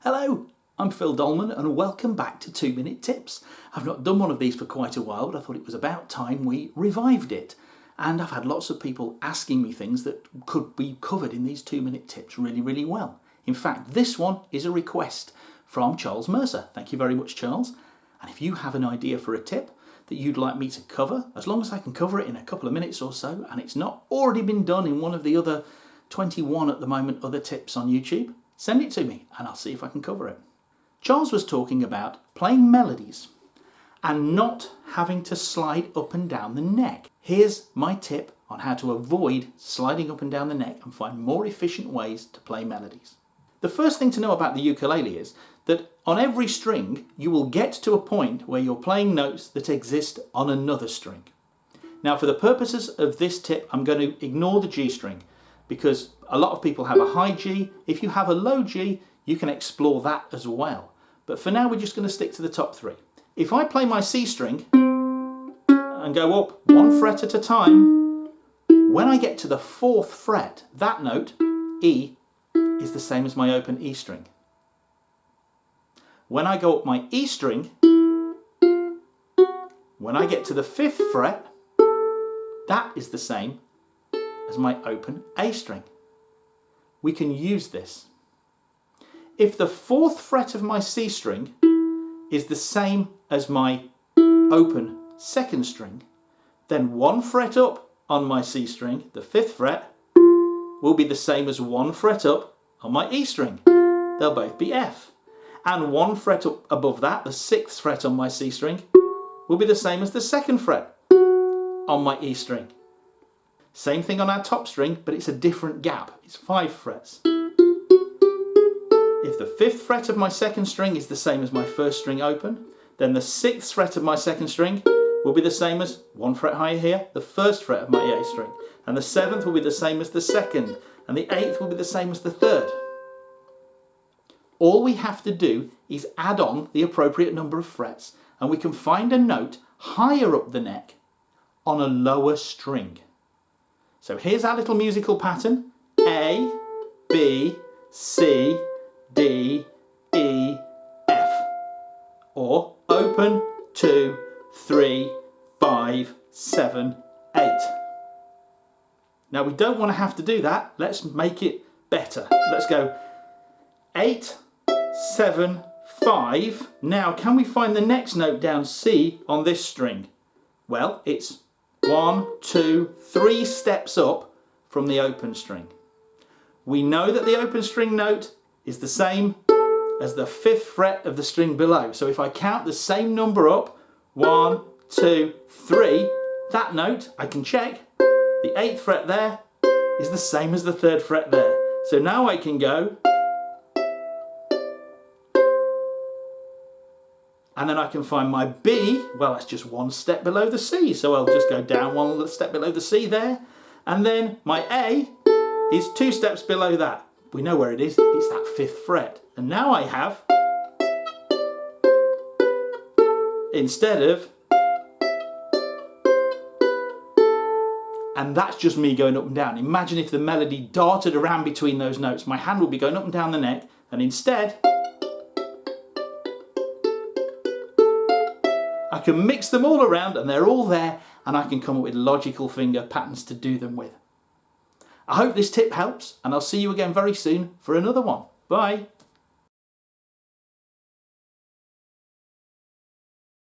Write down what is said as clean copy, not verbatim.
Hello, I'm Phil Dolman and welcome back to 2 Minute Tips. I've not done one of these for quite a while, but I thought it was about time we revived it. And I've had lots of people asking me things that could be covered in these 2 Minute Tips really well. In fact, this one is a request from Charles Mercer. Thank you very much, Charles. And if you have an idea for a tip that you'd like me to cover, as long as I can cover it in a couple of minutes or so, and it's not already been done in one of the other 21 at the moment other tips on YouTube, send it to me and I'll see if I can cover it. Charles was talking about playing melodies and not having to slide up and down the neck. Here's my tip on how to avoid sliding up and down the neck and find more efficient ways to play melodies. The first thing to know about the ukulele is that on every string you will get to a point where you're playing notes that exist on another string. Now, for the purposes of this tip, I'm going to ignore the G string because a lot of people have a high G. If you have a low G, you can explore that as well. But for now, we're just going to stick to the top three. If I play my C string and go up one fret at a time, when I get to the fourth fret, that note, E, is the same as my open E string. When I go up my E string, when I get to the fifth fret, that is the same as my open A string. We can use this. If the fourth fret of my C string is the same as my open second string, then one fret up on my C string, the fifth fret, will be the same as one fret up on my E string. They'll both be F. And one fret up above that, the sixth fret on my C string, will be the same as the second fret on my E string. Same thing on our top string, but it's a different gap. It's 5 frets. If the fifth fret of my second string is the same as my first string open, then the sixth fret of my second string will be the same as one fret higher here, the first fret of my A string. And the seventh will be the same as the second, and the eighth will be the same as the third. All we have to do is add on the appropriate number of frets, and we can find a note higher up the neck on a lower string. So here's our little musical pattern: A, B, C, D, E, F. Or open, 2, 3, 5, 7, 8. Now we don't want to have to do that. Let's make it better. Let's go 8, 7, 5. Now can we find the next note down C on this string? Well, it's 1, 2, 3 steps up from the open string. We know that the open string note is the same as the fifth fret of the string below. So if I count the same number up, 1, 2, 3, that note, I can check, the 8th fret there is the same as the 3rd fret there. So now I can go, and then I can find my B. Well, that's just one step below the C, so I'll just go down one step below the C there, and then my A is 2 steps below that. We know where it is, it's that 5th fret. And now I have, instead of, and that's just me going up and down. Imagine if the melody darted around between those notes. My hand would be going up and down the neck, and instead, I can mix them all around and they're all there, and I can come up with logical finger patterns to do them with. I hope this tip helps, and I'll see you again very soon for another one. Bye.